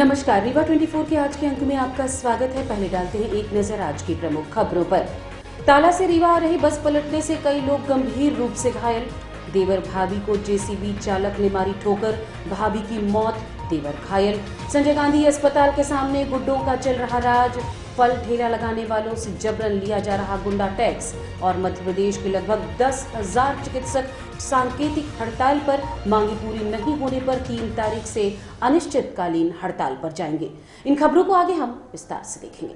नमस्कार, रीवा 24 के आज के अंक में आपका स्वागत है। पहले डालते हैं एक नजर आज की प्रमुख खबरों पर। ताला से रीवा आ रही बस पलटने से कई लोग गंभीर रूप से घायल। देवर भाभी को जेसीबी चालक ने मारी ठोकर, भाभी की मौत, देवर घायल। संजय गांधी अस्पताल के सामने गुड्डों का चल रहा राज। फल ठेला लगाने वालों से जबरन लिया जा रहा गुंडा टैक्स। और मध्य प्रदेश के लगभग 10,000 चिकित्सक सांकेतिक हड़ताल पर, मांगी पूरी नहीं होने पर 3 तारीख से अनिश्चितकालीन हड़ताल पर जाएंगे। इन खबरों को आगे हम विस्तार से देखेंगे।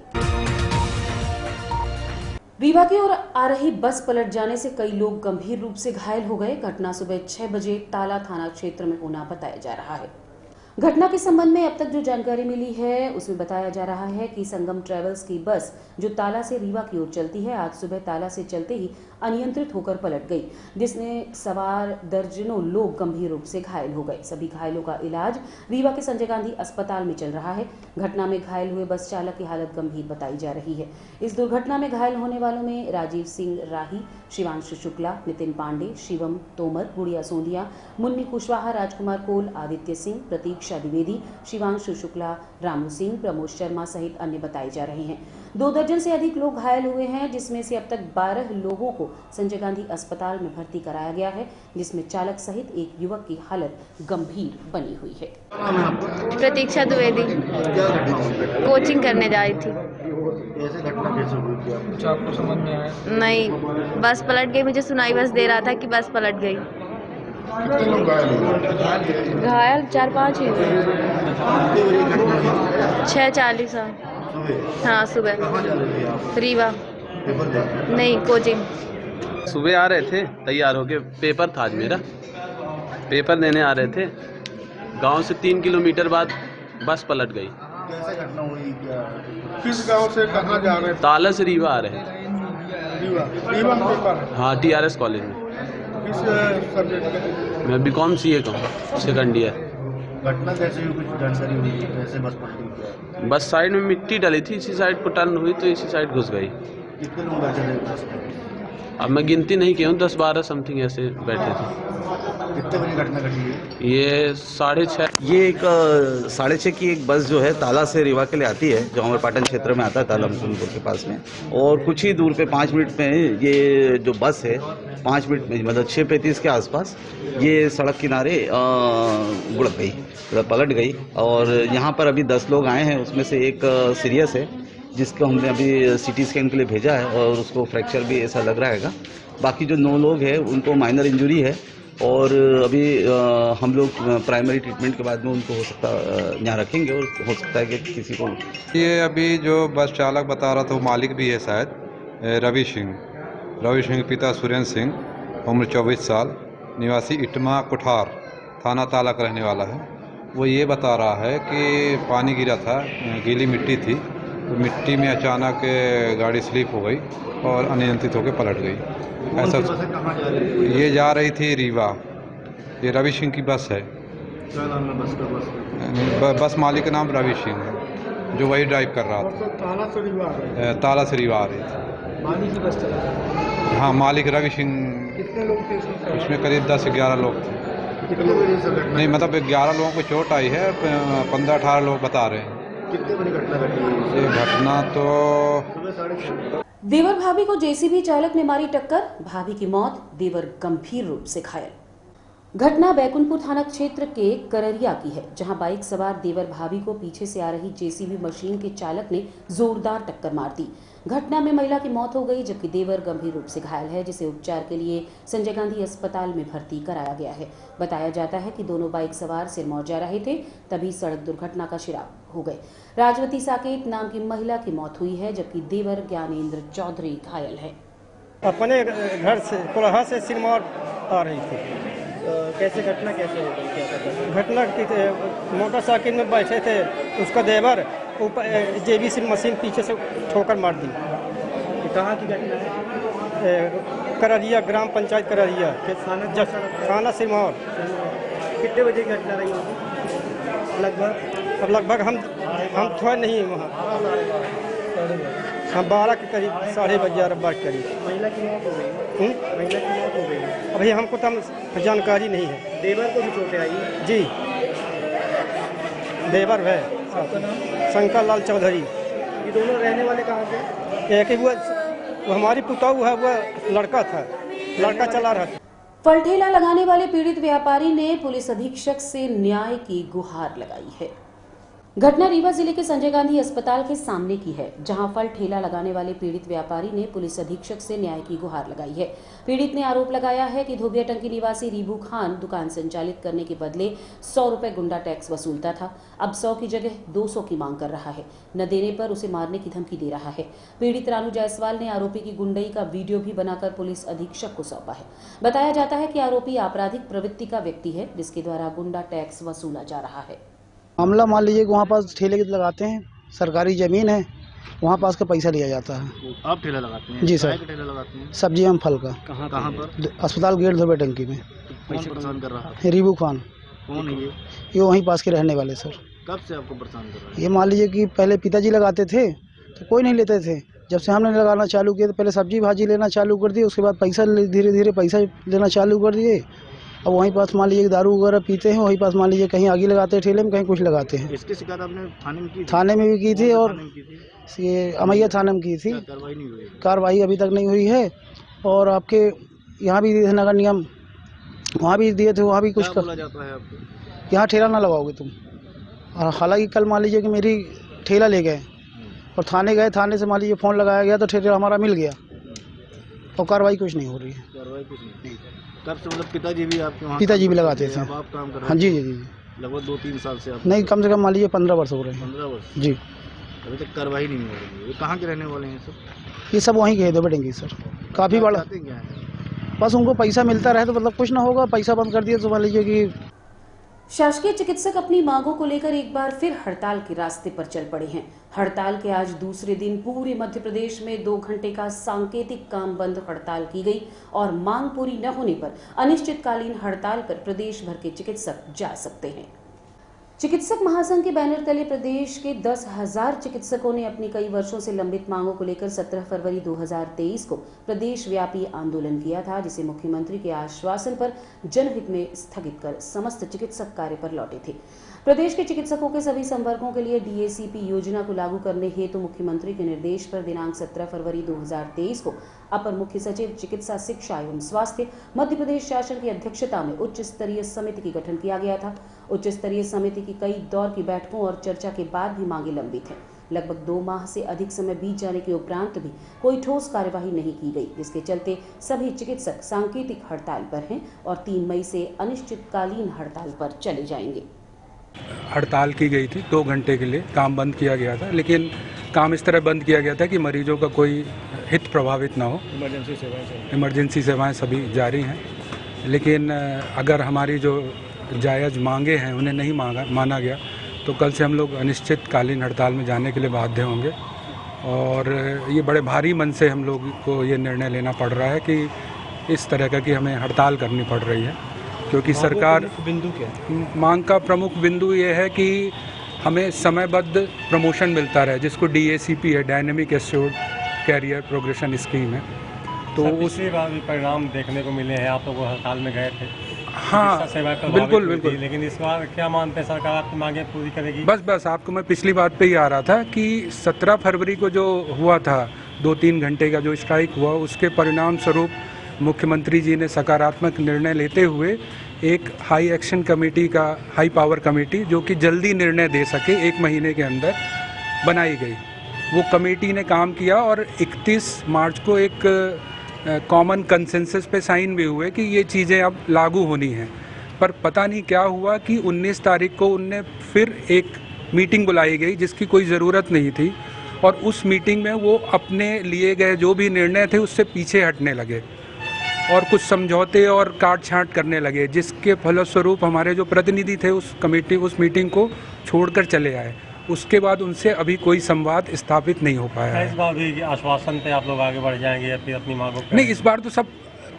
रीवा की ओर आ रही बस पलट जाने से कई लोग गंभीर रूप से घायल हो गए। घटना सुबह 6 बजे ताला थाना क्षेत्र में होना बताया जा रहा है। घटना के संबंध में अब तक जो जानकारी मिली है उसमें बताया जा रहा है कि संगम ट्रेवल्स की बस जो ताला से रीवा की ओर चलती है, आज सुबह ताला से चलते ही अनियंत्रित होकर पलट गई, जिसमें सवार दर्जनों लोग गंभीर रूप से घायल हो गए। सभी घायलों का इलाज रीवा के संजय गांधी अस्पताल में चल रहा है। घटना में घायल हुए बस चालक की हालत गंभीर बताई जा रही है। इस दुर्घटना में घायल होने वालों में राजीव सिंह राही, शिवांशु शुक्ला, नितिन पांडे, शिवम तोमर, गुड़िया सोंदिया, मुन्नी कुशवाहा, राजकुमार कोल, आदित्य सिंह, प्रतीक्षा द्विवेदी, शिवांशु शुक्ला, रामू सिंह, प्रमोद शर्मा सहित अन्य बताए जा रहे हैं। 2 दर्जन से अधिक लोग घायल हुए हैं, जिसमें से अब तक 12 लोगों को संजय गांधी अस्पताल में भर्ती कराया गया है, जिसमें चालक सहित एक युवक की हालत गंभीर बनी हुई है। प्रतीक्षा द्विवेदी कोचिंग करने जा रही थी। ऐसे घटना कैसे हुई? कुछ आपको समझ में आया? नहीं, बस पलट गई। मुझे सुनाई बस दे रहा था कि बस पलट गई। कितने लोग घायल हुए? घायल 4-5 ही हुए। कितने बजे घटना थी? 6:40। सुबह? हाँ, सुबह। कहाँ जा रहे थे आप? रीवा। पेपर देने? नहीं, कोचिंग। सुबह आ रहे थे तैयार होके, पेपर था आज मेरा, पेपर देने आ रहे थे। गांव से 3 किलोमीटर बाद बस पलट गई। कैसे घटना हुई? क्या किस गांव से कहाँ जा रहे थे? ताला से रीवा आ रहे थे। रीवा में पेपर? हाँ, TRS कॉलेज में। किस सब्जेक्ट के? मैं BCom CA का हूँ, सेकंड ईयर। घटना कैसे हुई? कुछ जानकारी हुई? कैसे बस पलटी? क्या बस साइड में मिट्टी डली थी, इसी साइड को टर्न हुई तो इसी साइड घुस गई। कितने लोग बैठे थे बस में? अब मैं गिनती नहीं किया हूँ, 10-12 समथिंग ऐसे बैठे थे। कितने बजे घटना घटी है? ये 6:30। ये एक 6:30 की एक बस जो है ताला से रीवा के लिए आती है, जो हमारे पाटन क्षेत्र में आता है, ताला मुकुंदपुर के पास में। और कुछ ही दूर पे 5 मिनट में ये जो बस है 5 मिनट में, मतलब 6:35 के आसपास ये सड़क किनारे गुड़क गई, मतलब पलट गई। और यहाँ पर अभी 10 लोग आए हैं, उसमें से एक सीरियस है, जिसको हमने अभी CT स्कैन के लिए भेजा है और उसको फ्रैक्चर भी ऐसा लग रहा है। बाकी जो 9 लोग हैं उनको माइनर इंजरी है और अभी हम लोग प्राइमरी ट्रीटमेंट के बाद में उनको हो सकता यहाँ रखेंगे और हो सकता है कि किसी को। ये अभी जो बस चालक बता रहा था वो मालिक भी है शायद, रवि सिंह पिता सुरेंद्र सिंह, उम्र 24 साल, निवासी इटमा कुठार, थाना ताला का रहने वाला है। वो ये बता रहा है कि पानी गिरा था, गीली मिट्टी थी, तो मिट्टी में अचानक गाड़ी स्लिप हो गई और अनियंत्रित होकर पलट गई। ऐसा कहाँ जा रही थी? ये जा रही थी रीवा। ये रवि सिंह की बस है। क्या नाम है बस का? बस मालिक का नाम रवि सिंह है, जो वही ड्राइव कर रहा था। ताला से रीवा आ रहे थे? ताला से रीवा आ रही थी। पानी की बस चला रही थी? हाँ, मालिक रवि सिंह। कितने लोग थे इसमें? इसमें करीब 10-11 लोग थे। कितने बजे से घटना? नहीं, मतलब 11 लोगों को चोट आई है, 15-18 लोग बता रहे हैं। कितने बजे घटना घटी है? ये घटना तो सुबह 6:30। देवर भाभी को जेसीबी चालक ने मारी टक्कर, भाभी की मौत, देवर गंभीर रूप से घायल। घटना बैकुंठपुर थाना क्षेत्र के कररिया की है, जहां बाइक सवार देवर भाभी को पीछे से आ रही जेसीबी मशीन के चालक ने जोरदार टक्कर मार दी। घटना में महिला की मौत हो गई, जबकि देवर गंभीर रूप से घायल है, जिसे उपचार के लिए संजय गांधी अस्पताल में भर्ती कराया गया है। बताया जाता है कि दोनों बाइक सवार सिरमौर जा रहे थे, तभी सड़क दुर्घटना का शिकार हो गए। राजवती साकेत नाम की महिला की मौत हुई है, जबकि देवर ज्ञानेंद्र चौधरी घायल है। अपने घर से कोलाहा से सिरमौर आ रही थी। कैसे घटना कैसे हो गई? क्या पता? घटना मोटरसाइकिल में बैठे थे, उसका देवर ऊपर JBC मशीन पीछे से ठोकर मार दी। कहाँ की घटना है? कररिया, ग्राम पंचायत कररिया, थाना सिरमौर। कितने बजे की घटना रही होगी लगभग? अब लगभग हम थोड़ा नहीं वहाँ, हम 12 के करीब, 11:30 के करीब। महिला की मौत हो गई? महिला की मौत हो गई? अभी हमको तो जानकारी नहीं है। देवर को भी चोटें आई? जी, देवर है था। शंकर लाल चौधरी। ये दोनों रहने वाले कहाँ के? एक ही वो हमारी पुताऊ है, वो लड़का था, लड़का चला रहा था। फल ठेला लगाने वाले पीड़ित व्यापारी ने पुलिस अधीक्षक से न्याय की गुहार लगाई है। घटना रीवा जिले के संजय गांधी अस्पताल के सामने की है, जहां फल ठेला लगाने वाले पीड़ित व्यापारी ने पुलिस अधीक्षक से न्याय की गुहार लगाई है। पीड़ित ने आरोप लगाया है कि धोबिया टंकी निवासी रीबू खान दुकान संचालित करने के बदले 100 रुपए गुंडा टैक्स वसूलता था। अब 100 की जगह 200 की मांग कर रहा है। न देने पर उसे मारने की धमकी दे रहा है। पीड़ित रानू जायसवाल ने आरोपी की गुंडई का वीडियो भी बनाकर पुलिस अधीक्षक को सौंपा है। बताया जाता है कि आरोपी आपराधिक प्रवृत्ति का व्यक्ति है, जिसके द्वारा गुंडा टैक्स वसूला जा रहा है। मामला मान लीजिए कि वहाँ पास ठेले लगाते हैं, सरकारी ज़मीन है, वहाँ पास का पैसा लिया जाता है। आप ठेला लगाते हैं? जी सर। ठेला लगाते हैं? सब्जी एवं फल का। कहाँ पर? अस्पताल गेट धोबे टंकी में। कौन परेशान कर रहा है? रीबू खान। कौन है ये वहीं पास के रहने वाले सर। कब से आपको परेशान कर रहा है? ये मान लीजिए कि पहले पिताजी लगाते थे तो कोई नहीं लेते थे। जब से हमने लगाना चालू किया तो पहले सब्जी भाजी लेना चालू कर दिए, उसके बाद पैसा धीरे धीरे पैसा लेना चालू कर दिए। अब वहीं पास मान लीजिए दारू वगैरह पीते हैं, वहीं पास मान लीजिए कहीं आगे लगाते हैं ठेले में, कहीं कुछ लगाते हैं। इसकी शिकायत आपने थाने में की थी? थाने में भी की थी और ये अमैया थाने में की थी। कार्रवाई नहीं हुई? कार्रवाई अभी तक नहीं हुई है। और आपके यहाँ भी दिए थे नगर निगम, वहाँ भी दिए थे, वहाँ भी कुछ बोला जाता है आपको? यहाँ ठेला ना लगाओगे तुम। और हालांकि कल मान लीजिए कि मेरी ठेला ले गए और थाने गए, थाने से मान लीजिए फ़ोन लगाया गया तो ठेला हमारा मिल गया और कार्रवाई कुछ नहीं हो रही है। कार्रवाई कुछ नहीं। तब से मतलब पिताजी भी आपके वहाँ? पिताजी भी लगाते थे। अब आप काम कर रहे हैं? हाँ जी जी जी। लगभग 2-3 साल से आप? नहीं, कम से कम मान लीजिए 15 वर्ष हो रहे हैं। 15 वर्ष जी। अभी तक कार्रवाई नहीं हो रही है। ये कहाँ के रहने वाले हैं सर? ये सब वहीं के दो बेटेंगे सर। काफ़ी बड़ा। क्या है? बस उनको पैसा मिलता रहे तो मतलब कुछ ना होगा। पैसा बंद कर दिया तो मान लीजिए कि शासकीय चिकित्सक अपनी मांगों को लेकर एक बार फिर हड़ताल के रास्ते पर चल पड़े हैं। हड़ताल के आज दूसरे दिन पूरे मध्य प्रदेश में 2 घंटे का सांकेतिक काम बंद हड़ताल की गई और मांग पूरी न होने पर अनिश्चितकालीन हड़ताल पर प्रदेश भर के चिकित्सक जा सकते हैं। चिकित्सक महासंघ के बैनर तले प्रदेश के 10,000 चिकित्सकों ने अपनी कई वर्षों से लंबित मांगों को लेकर 17 फरवरी 2023 को प्रदेश व्यापी आंदोलन किया था, जिसे मुख्यमंत्री के आश्वासन पर जनहित में स्थगित कर समस्त चिकित्सक कार्य पर लौटे थे। प्रदेश के चिकित्सकों के सभी संवर्गों के लिए डीएसीपी योजना को लागू करने हेतु मुख्यमंत्री के निर्देश पर दिनांक 17 फरवरी 2023 को अपर मुख्य सचिव चिकित्सा शिक्षा एवं स्वास्थ्य मध्य प्रदेश शासन की अध्यक्षता में उच्च स्तरीय समिति की गठन किया गया था। उच्च स्तरीय समिति की कई दौर की बैठकों और चर्चा के बाद भी मांगे लंबित हैं। लगभग 2 माह से अधिक समय बीत जाने के उपरांत भी कोई ठोस कार्यवाही नहीं की गई, जिसके चलते सभी चिकित्सक सांकेतिक हड़ताल पर हैं और 3 मई से अनिश्चितकालीन हड़ताल पर चले जाएंगे। हड़ताल की गई थी, 2 घंटे के लिए काम बंद किया गया था, लेकिन काम इस तरह बंद किया गया था कि मरीजों का कोई हित प्रभावित ना हो। इमरजेंसी सेवाएं सभी जारी हैं, लेकिन अगर हमारी जो जायज़ मांगे हैं उन्हें नहीं माना गया तो कल से हम लोग अनिश्चितकालीन हड़ताल में जाने के लिए बाध्य होंगे। और ये बड़े भारी मन से हम लोग को ये निर्णय लेना पड़ रहा है कि इस तरह का कि हमें हड़ताल करनी पड़ रही है, क्योंकि सरकार बिंदु क्या? मांग का प्रमुख बिंदु ये है कि हमें समयबद्ध प्रमोशन मिलता रहे, जिसको डीएसीपी है, dynamic assured career progression scheme है। तो पिछली बार भी परिणाम देखने को मिले हैं, आप लोग हड़ताल में गए थे। हाँ बिल्कुल बिल्कुल। लेकिन इस बार क्या मानते हैं सरकार आपकी मांगे पूरी करेगी? बस आपको मैं पिछली बात पे ही आ रहा था कि 17 फरवरी को जो हुआ था 2-3 घंटे का जो स्ट्राइक हुआ, उसके परिणाम स्वरूप मुख्यमंत्री जी ने सकारात्मक निर्णय लेते हुए एक हाई एक्शन कमेटी का, हाई पावर कमेटी जो कि जल्दी निर्णय दे सके 1 महीने के अंदर बनाई गई। वो कमेटी ने काम किया और 31 मार्च को एक कॉमन कंसेंसस पे साइन भी हुए कि ये चीज़ें अब लागू होनी हैं। पर पता नहीं क्या हुआ कि 19 तारीख को उनने फिर एक मीटिंग बुलाई गई जिसकी कोई ज़रूरत नहीं थी, और उस मीटिंग में वो अपने लिए गए जो भी निर्णय थे उससे पीछे हटने लगे और कुछ समझौते और काट छांट करने लगे, जिसके फलस्वरूप हमारे जो प्रतिनिधि थे उस मीटिंग को छोड़कर चले आए। उसके बाद उनसे अभी कोई संवाद स्थापित नहीं हो पाया है। इस बार भी आश्वासन पे आप लोग आगे बढ़ जाएंगे या फिर अपनी मांगों पे? नहीं, इस बार तो सब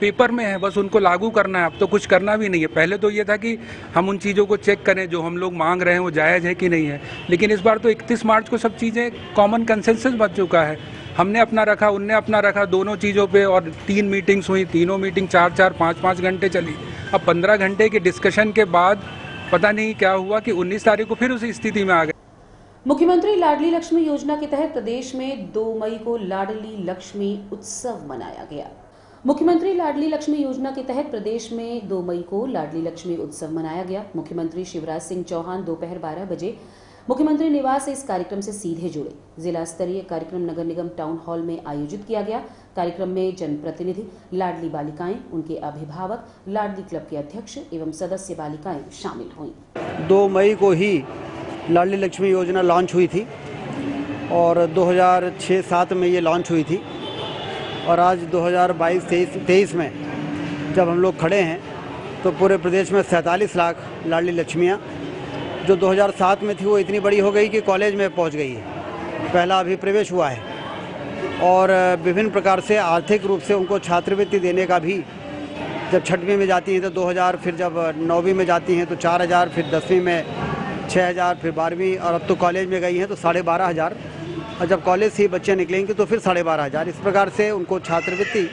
पेपर में है, बस उनको लागू करना है। अब तो कुछ करना भी नहीं है। पहले तो ये था कि हम उन चीज़ों को चेक करें जो हम लोग मांग रहे हैं वो जायज़ है कि नहीं है, लेकिन इस बार तो 31 मार्च को सब चीज़ें कॉमन कंसेंसस बन चुका है। हमने अपना रखा, उनने अपना रखा, दोनों चीज़ों पे, और 3 मीटिंग्स हुई, तीनों मीटिंग 4-4, 5-5 घंटे चली। अब 15 घंटे के डिस्कशन के बाद पता नहीं क्या हुआ कि 19 तारीख को फिर उसी स्थिति में आ गए। मुख्यमंत्री लाडली लक्ष्मी योजना के तहत प्रदेश में 2 मई को लाडली लक्ष्मी उत्सव मनाया गया। मुख्यमंत्री लाडली लक्ष्मी योजना के तहत प्रदेश में 2 मई को लाडली लक्ष्मी उत्सव मनाया गया। मुख्यमंत्री शिवराज सिंह चौहान दोपहर 12 बजे मुख्यमंत्री निवास से इस कार्यक्रम से सीधे जुड़े। जिला स्तरीय कार्यक्रम नगर निगम टाउन हॉल में आयोजित किया गया। कार्यक्रम में जनप्रतिनिधि, लाडली बालिकाएं, उनके अभिभावक, लाडली क्लब के अध्यक्ष एवं सदस्य बालिकाएं शामिल हुई। 2 मई को ही लाडली लक्ष्मी योजना लॉन्च हुई थी और 2006-07 में ये लॉन्च हुई थी और आज 2022-23 में जब हम लोग खड़े हैं तो पूरे प्रदेश में 47 लाख लाडली लक्ष्मियाँ जो 2007 में थी वो इतनी बड़ी हो गई कि कॉलेज में पहुंच गई है। पहला अभी प्रवेश हुआ है और विभिन्न प्रकार से आर्थिक रूप से उनको छात्रवृत्ति देने का भी, जब 6वीं में जाती हैं तो 2000, फिर जब 9वीं में जाती हैं तो 4000, फिर 10वीं में 6000, फिर 12वीं और अब तो कॉलेज में गई हैं तो 12500 और जब कॉलेज से बच्चे निकलेंगे तो फिर 12500। इस प्रकार से उनको छात्रवृत्ति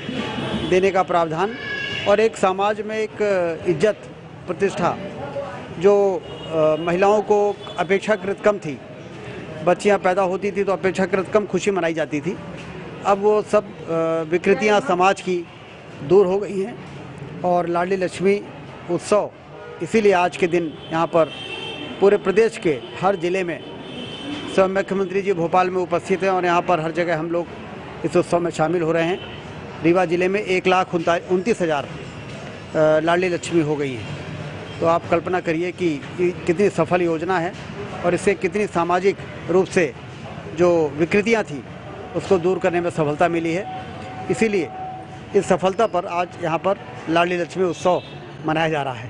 देने का प्रावधान और एक समाज में एक इज्जत प्रतिष्ठा जो महिलाओं को अपेक्षाकृत कम थी, बच्चियां पैदा होती थी तो अपेक्षाकृत कम खुशी मनाई जाती थी। अब वो सब विकृतियां समाज की दूर हो गई हैं और लाडली लक्ष्मी उत्सव इसीलिए आज के दिन यहाँ पर पूरे प्रदेश के हर जिले में, स्वयं मुख्यमंत्री जी भोपाल में उपस्थित हैं और यहाँ पर हर जगह हम लोग इस उत्सव में शामिल हो रहे हैं। रीवा जिले में 1,29,000 लाडली लक्ष्मी हो गई हैं। तो आप कल्पना करिए कि कितनी सफल योजना है और इससे कितनी सामाजिक रूप से जो विकृतियां थी उसको दूर करने में सफलता मिली है। इसीलिए इस सफलता पर आज यहाँ पर लाडली लक्ष्मी उत्सव मनाया जा रहा है।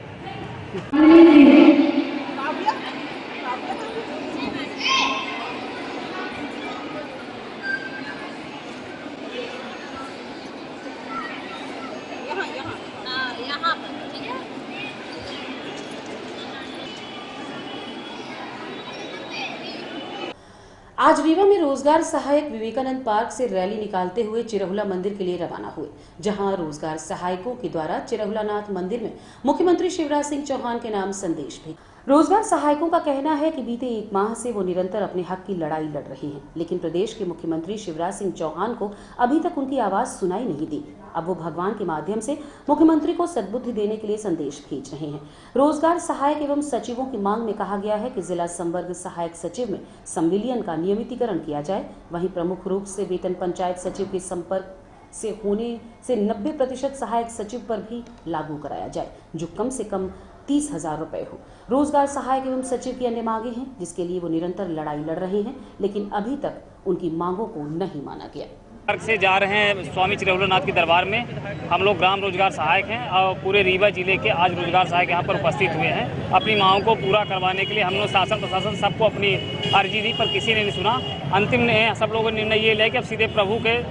आज रीवा में रोजगार सहायक विवेकानंद पार्क से रैली निकालते हुए चिरहुला मंदिर के लिए रवाना हुए, जहां रोजगार सहायकों के द्वारा चिरहुलानाथ मंदिर में मुख्यमंत्री शिवराज सिंह चौहान के नाम संदेश भी। रोजगार सहायकों का कहना है कि बीते 1 माह से वो निरंतर अपने हक की लड़ाई लड़ रहे हैं, लेकिन प्रदेश के मुख्यमंत्री शिवराज सिंह चौहान को अभी तक उनकी आवाज सुनाई नहीं दी। अब वो भगवान के माध्यम से मुख्यमंत्री को सद्बुद्धि देने के लिए संदेश भेज रहे हैं। रोजगार सहायक एवं सचिवों की मांग में कहा गया है कि जिला संवर्ग सहायक सचिव में संविलियन का नियमितीकरण किया जाए। वहीं प्रमुख रूप से वेतन पंचायत सचिव के संपर्क से होने से 90% सहायक सचिव पर भी लागू कराया जाए, जो कम से कम 30,000 रुपए हो। रोजगार सहायक एवं सचिव की अन्य मांगे हैं जिसके लिए वो निरंतर लड़ाई लड़ रहे हैं, लेकिन अभी तक उनकी मांगों को नहीं माना गया। पार्क से जा रहे हैं स्वामी चिरहुलानाथ के दरबार में। हम लोग ग्राम रोजगार सहायक हैं और पूरे रीवा जिले के आज रोजगार सहायक यहाँ पर उपस्थित हुए हैं। अपनी मांगों को पूरा करवाने के लिए हम लोग शासन प्रशासन सबको अपनी अर्जी दी, पर किसी ने नहीं सुना। अंतिम ने सब लोगों ने निर्णय ये लिया कि अब सीधे प्रभु के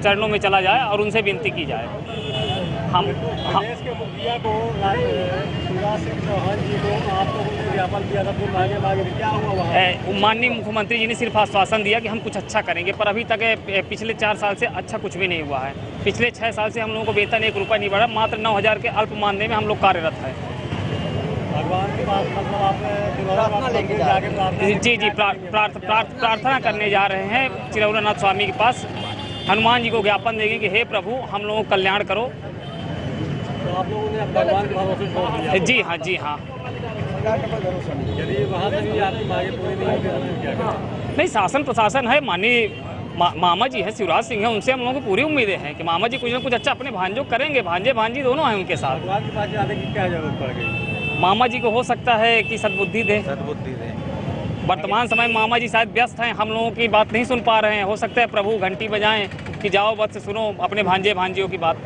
चरणों में चला जाए और उनसे विनती की जाए। हम देश के मुखिया को शिवराज सिंह चौहान जी को आप लोगों ने ज्ञापन दिया था, क्या हुआ? माननीय मुख्यमंत्री जी ने सिर्फ आश्वासन दिया कि हम कुछ अच्छा करेंगे, पर अभी तक पिछले 4 साल से अच्छा कुछ भी नहीं हुआ है। पिछले 6 साल से हम लोगों को वेतन 1 रुपया नहीं बढ़ा, मात्र 9,000 के अल्प मानदेय में हम लोग कार्यरत हैं। भगवान के पास मतलब आप जी प्रार्थना करने जा रहे हैं चिरहुलानाथ स्वामी के पास। हनुमान जी को ज्ञापन देंगे कि हे प्रभु हम लोगों को कल्याण करो। तो आप लोगों ने भगवान के भरोसे छोड़ दिया? जी हाँ, जी हाँ। यदि वहाँ से भी आपकी मांगे पूरी नहीं होगी क्या करें? नहीं, शासन प्रशासन है, माननीय मामा जी हैं, शिवराज सिंह हैं, उनसे हम लोगों को पूरी उम्मीदें हैं कि मामा जी कुछ न कुछ अच्छा अपने भांजों करेंगे। भांजे भांजी दोनों हैं उनके साथ। भगवान के पास जाने की क्या जरूरत पड़ गई? मामा जी को हो सकता है कि सद्बुद्धि दें। वर्तमान समय में मामा जी शायद व्यस्त हैं, हम लोगों की बात नहीं सुन पा रहे हैं। हो सकता है प्रभु घंटी बजाएं कि जाओ बस सुनो अपने भांजे भांजियों की बात।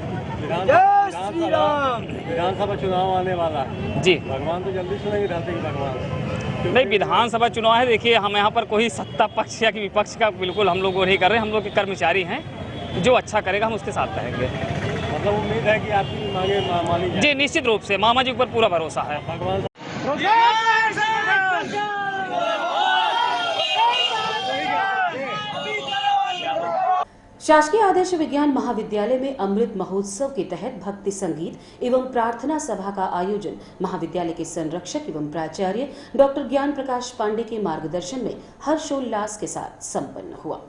विधानसभा चुनाव आने वाला है जी, भगवान तो जल्दी सुनेंगे भगवान। नहीं, विधानसभा चुनाव है। देखिए, हम यहाँ पर कोई सत्ता पक्ष या विपक्ष का बिल्कुल हम लोग नहीं कर रहे हैं। हम लोग के कर्मचारी हैं, जो अच्छा करेगा हम उसके साथ रहेंगे। मतलब उम्मीद है कि आपकी मांगे मानी जाए? जी, निश्चित रूप से मामा जी पर पूरा भरोसा है। भगवान शासकीय आदर्श विज्ञान महाविद्यालय में अमृत महोत्सव के तहत भक्ति संगीत एवं प्रार्थना सभा का आयोजन महाविद्यालय के संरक्षक एवं प्राचार्य डॉक्टर ज्ञान प्रकाश पांडे के मार्गदर्शन में हर्षोल्लास के साथ संपन्न हुआ।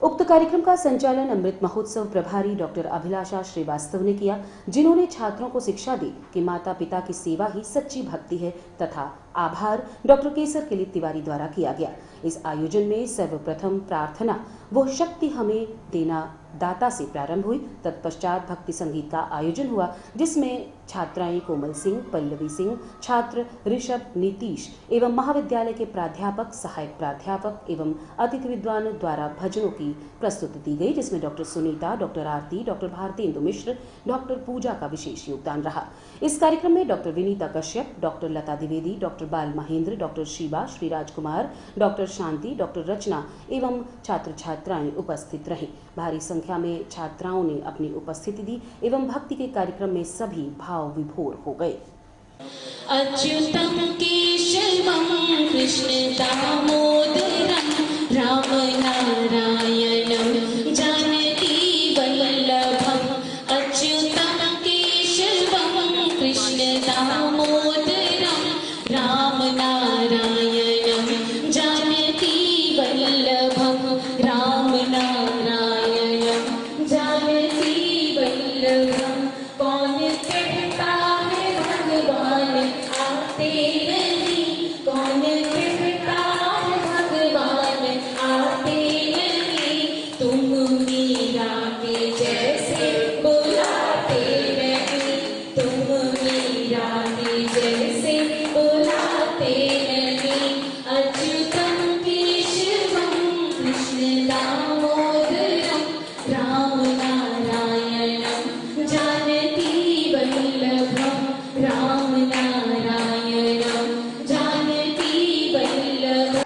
उक्त कार्यक्रम का संचालन अमृत महोत्सव प्रभारी डॉक्टर अभिलाषा श्रीवास्तव ने किया, जिन्होंने छात्रों को शिक्षा दी कि माता पिता की सेवा ही सच्ची भक्ति है तथा आभार डॉक्टर केसर किलित तिवारी द्वारा किया गया। इस आयोजन में सर्वप्रथम प्रार्थना वो शक्ति हमें देना दाता से प्रारंभ हुई। तत्पश्चात भक्ति संगीत का आयोजन हुआ, जिसमें छात्राएं कोमल सिंह, पल्लवी सिंह, छात्र ऋषभ, नीतीश एवं महाविद्यालय के प्राध्यापक, सहायक प्राध्यापक एवं अतिथि विद्वान द्वारा भजनों की प्रस्तुति दी गई, जिसमें डॉक्टर सुनीता, डॉक्टर आरती, डॉक्टर भारतेंदु मिश्र, डॉक्टर पूजा का विशेष योगदान रहा। इस कार्यक्रम में डॉक्टर विनीता कश्यप, डॉक्टर लता द्विवेदी, डॉक्टर बाल महेंद्र, डॉक्टर शिवा, श्री राजकुमार, डॉक्टर शांति, डॉक्टर रचना एवं छात्र छात्राएं उपस्थित रहीं। भारी संख्या में छात्राओं ने अपनी उपस्थिति दी एवं भक्ति के कार्यक्रम में सभी भाव विभोर हो गए। अच्युतम केशवम कृष्ण दामोदरम राम नारायणम जानकी वल्लभम। अच्युतम केशवम कृष्ण दामोदरम राम नारायणम जानकी वल्लभम। राम नारायणम जानकी वल्लभम। कौन कहता है भगवान आते नहीं, कौन कहता है भगवान आते नहीं। तुम मीरा के जैसे बुलाते नहीं, तुम मीरा के जैसे बुलाते नहीं। अच्युतम केशवम कृष्ण दामोदरम राम नारायणम जानकी वल्लभम। राम नारायणम जानकी वल्लभम।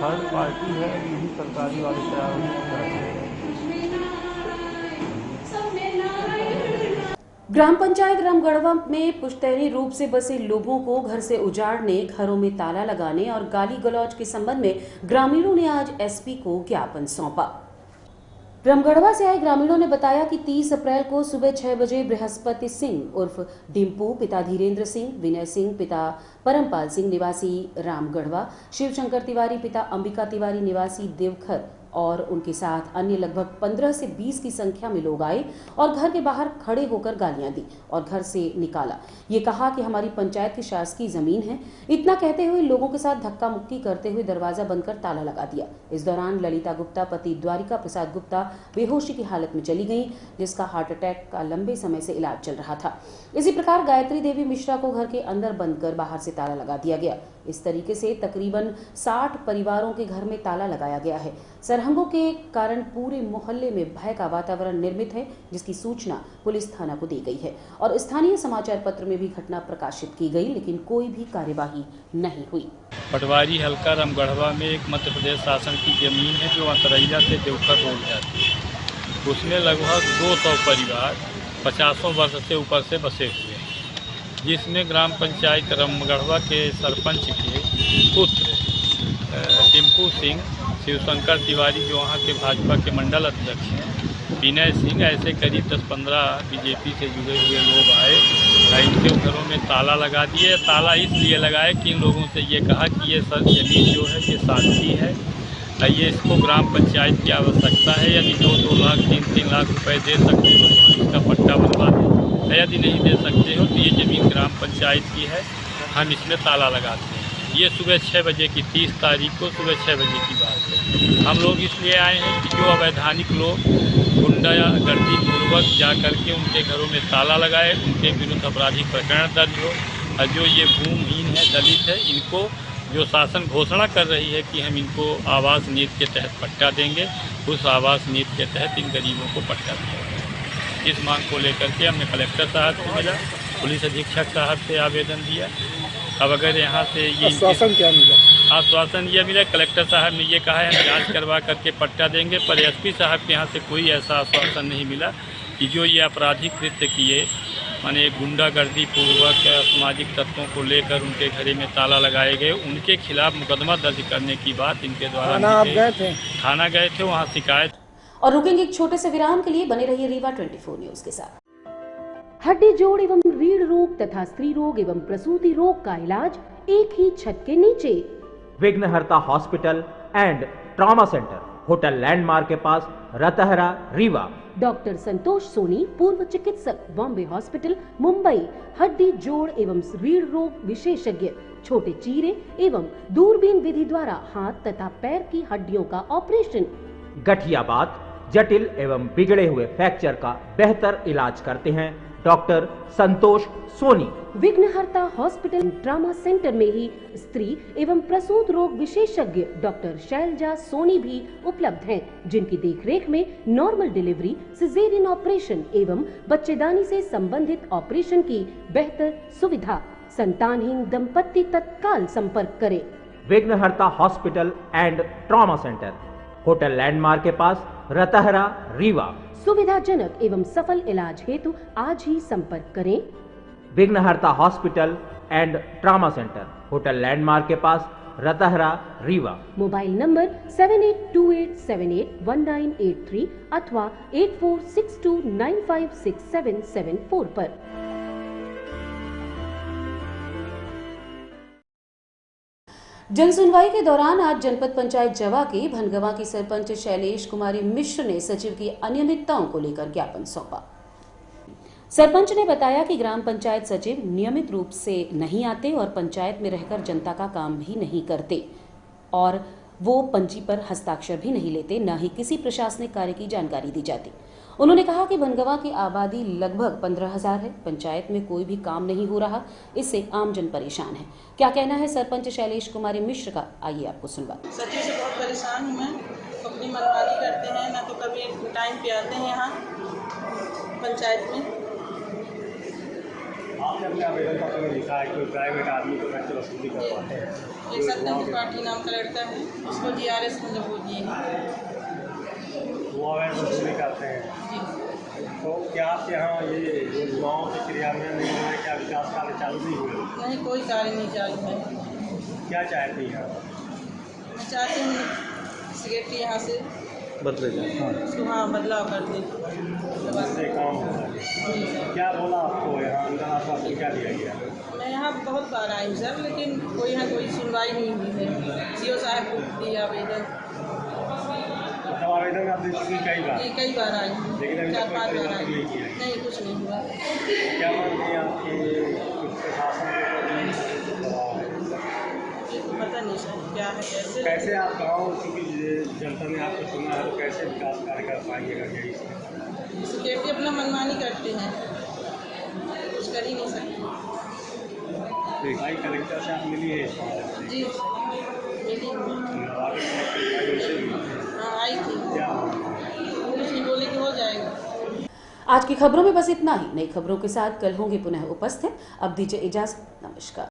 थर्ड पार्टी है, नहीं सरकारी वाले तैयार होते। ग्राम पंचायत रामगढ़वा में पुश्तैनी रूप से बसे लोगों को घर से उजाड़ने, घरों में ताला लगाने और गाली गलौज के संबंध में ग्रामीणों ने आज एसपी को ज्ञापन सौंपा। रामगढ़वा से आए ग्रामीणों ने बताया कि 30 अप्रैल को सुबह 6 बजे बृहस्पति सिंह उर्फ डिम्पू पिता धीरेन्द्र सिंह, विनय सिंह पिता परमपाल सिंह निवासी रामगढ़वा, शिवशंकर तिवारी पिता अंबिका तिवारी निवासी देवखर और उनके साथ अन्य लगभग 15 से 20 की संख्या में लोग आए और घर के बाहर खड़े होकर गालियां दी और घर से निकाला। ये कहा कि हमारी पंचायत की शासकीय जमीन है। इतना कहते हुए लोगों के साथ धक्का मुक्की करते हुए दरवाजा बंद कर ताला लगा दिया। इस दौरान ललिता गुप्ता पति द्वारिका प्रसाद गुप्ता बेहोशी की हालत में चली गई, जिसका हार्ट अटैक का लंबे समय से इलाज चल रहा था। इसी प्रकार गायत्री देवी मिश्रा को घर के अंदर बंद कर बाहर से ताला लगा दिया गया। इस तरीके से तकरीबन 60 परिवारों के घर में ताला लगाया गया है। सरहंगों के कारण पूरे मोहल्ले में भय का वातावरण निर्मित है, जिसकी सूचना पुलिस थाना को दी गई है और स्थानीय समाचार पत्र में भी घटना प्रकाशित की गई, लेकिन कोई भी कार्यवाही नहीं हुई। पटवारी हल्का रामगढ़वा में एक मध्य प्रदेश शासन की जमीन है जो अंतरैया से देवखर रोड जाती है। उसमें लगभग 200 परिवार 50 वर्ष से ऊपर से बसे हुए हैं, जिसमें ग्राम पंचायत रामगढ़वा के सरपंच के पुत्र टिम्पू सिंह, शिवशंकर तिवारी जो वहाँ के भाजपा के मंडल अध्यक्ष हैं, विनय सिंह, ऐसे करीब 10-15 बीजेपी से जुड़े हुए लोग आए। इनके घरों में ताला लगा दिए। ताला इसलिए लगाए कि इन लोगों से ये कहा कि ये सर जमीन जो है ये शासकीय है, ये इसको ग्राम पंचायत की आवश्यकता है। यदि 2-2 लाख 3-3 लाख रुपए दे सकते हो तो इसका पट्टा बनवा दें, यदि नहीं दे सकते हो तो ये ज़मीन ग्राम पंचायत की है। हम इसमें ताला लगाते हैं। ये सुबह 6 बजे की 30 तारीख को सुबह 6 बजे की बात है। हम लोग इसलिए आए हैं कि जो अवैधानिक लोग गुंडा या गर्दी पूर्वक जा करके उनके घरों में ताला लगाए, उनके विरुद्ध आपराधिक प्रकरण दर्ज हो, और जो ये भूमिहीन है, दलित है, इनको जो शासन घोषणा कर रही है कि हम इनको आवास नीति के तहत पट्टा देंगे, उस आवास नीति के तहत इन गरीबों को पट्टा देंगे। इस मांग को लेकर के हमने कलेक्टर साहब से मिला, पुलिस अधीक्षक साहब से आवेदन दिया। अब अगर यहाँ से ये आश्वासन क्या मिला? आश्वासन ये मिला, कलेक्टर साहब ने ये कहा है हम जांच करवा करके पट्टा देंगे, पर एसपी साहब के यहाँ से कोई ऐसा आश्वासन नहीं मिला कि जो ये आपराधिक कृत्य किए, माने गुंडागर्दी पूर्वक सामाजिक तत्वों को लेकर उनके घरे में ताला लगाए गए, उनके खिलाफ मुकदमा दर्ज करने की बात इनके द्वारा थाना गए थे, वहाँ शिकायत। और रुकेंगे एक छोटे से विराम के लिए, बने रहिए रीवा 24 न्यूज के साथ। हड्डी जोड़ एवं रीढ़ रोग तथा स्त्री रोग एवं प्रसूति रोग का इलाज एक ही छत के नीचे। विघ्नहर्ता hospital and trauma centre, hotel landmark के पास, रतहरा, रीवा। डॉक्टर संतोष सोनी, पूर्व चिकित्सक, बॉम्बे हॉस्पिटल, मुंबई। हड्डी जोड़ एवं रीढ़ रोग विशेषज्ञ, छोटे चीरे एवं दूरबीन विधि द्वारा हाथ तथा पैर की हड्डियों का ऑपरेशन। गठियाबात, जटिल एवं बिगड़े हुए फ्रैक्चर का बेहतर इलाज करते हैं डॉक्टर संतोष सोनी। विघ्नहर्ता हॉस्पिटल ट्रॉमा सेंटर में ही स्त्री एवं प्रसूत रोग विशेषज्ञ डॉक्टर शैलजा सोनी भी उपलब्ध हैं, जिनकी देखरेख में नॉर्मल डिलीवरी, सिजेरियन ऑपरेशन एवं बच्चेदानी से संबंधित ऑपरेशन की बेहतर सुविधा। संतानहीन दंपत्ति तत्काल संपर्क करें। विघ्नहर्ता hospital and trauma centre, hotel landmark के पास, रतहरा, रीवा। सुविधाजनक एवं सफल इलाज हेतु आज ही संपर्क करें। विघ्नहर्ता hospital and trauma centre, hotel landmark के पास, रतहरा, रीवा। मोबाइल नंबर 7828781983 अथवा 8462956774 पर। जन सुनवाई के दौरान आज जनपद पंचायत जवा के भनगवा की सरपंच शैलेश कुमारी मिश्र ने सचिव की अनियमितताओं को लेकर ज्ञापन सौंपा। सरपंच ने बताया कि ग्राम पंचायत सचिव नियमित रूप से नहीं आते और पंचायत में रहकर जनता का काम भी नहीं करते और वो पंजी पर हस्ताक्षर भी नहीं लेते, न ही किसी प्रशासनिक कार्य की जानकारी दी जाती। उन्होंने कहा कि भनगवा की आबादी लगभग 15,000 है, पंचायत में कोई भी काम नहीं हो रहा, इससे आमजन परेशान है। क्या कहना है सरपंच शैलेश कुमारी मिश्र का, आइए आपको सुनवाते। सचिव से बहुत परेशान हूँ मैं, अपनी मनमानी करते हैं, ना तो कभी टाइम पे आते हैं यहाँ पंचायत में। आपने अपने आवेदन पत्र में लिखा है कि प्राइवेट आदमी को खर्च वसूली करवाते हैं। एक सत्यम त्रिपाठी नाम का लड़का है, उसको GRS में जब दिए हैं, वो अवैध वसूली करते हैं। तो क्या आपके यहाँ ये योजनाओं के क्रियान्वयन नहीं हुए, क्या विकास कार्य चालू नहीं हुए? नहीं, कोई कार्य नहीं चालू है। क्या चाहती हैं आप? मैं चाहती हूँ सेक्रेटरी यहाँ से बदले जाए, उसको हाँ बदलाव कर दे, इससे काम होता है। क्या बोला आपको यहाँ अंदर, आपको क्या दिया गया? मैं यहाँ बहुत बार आई सर, लेकिन कोई यहाँ कोई सुनवाई नहीं हुई है। CO साहब को दिया आवेदन, आवेदन आप दे चुकी कई बार? कई बार आई, लेकिन 4-5 बार आई, नहीं, कुछ नहीं हुआ। क्या मानती हैं आपकी प्रशासन पता नहीं सर क्या है, कैसे आप गाँव क्योंकि जनता ने आपको सुना है, तो कैसे विकास कार्य कर पाएंगे? सेक्रेटरी अपना मनमानी करते हैं, कुछ कर ही नहीं सकते। भाई कलेक्टर से आप मिली है? जी मिली, हाँ आई थी, कुछ नहीं बोले कि हो जाएगा। आज की खबरों में बस इतना ही। नई खबरों के साथ कल होंगे पुनः उपस्थित। अब दीजिए इजाजत, नमस्कार।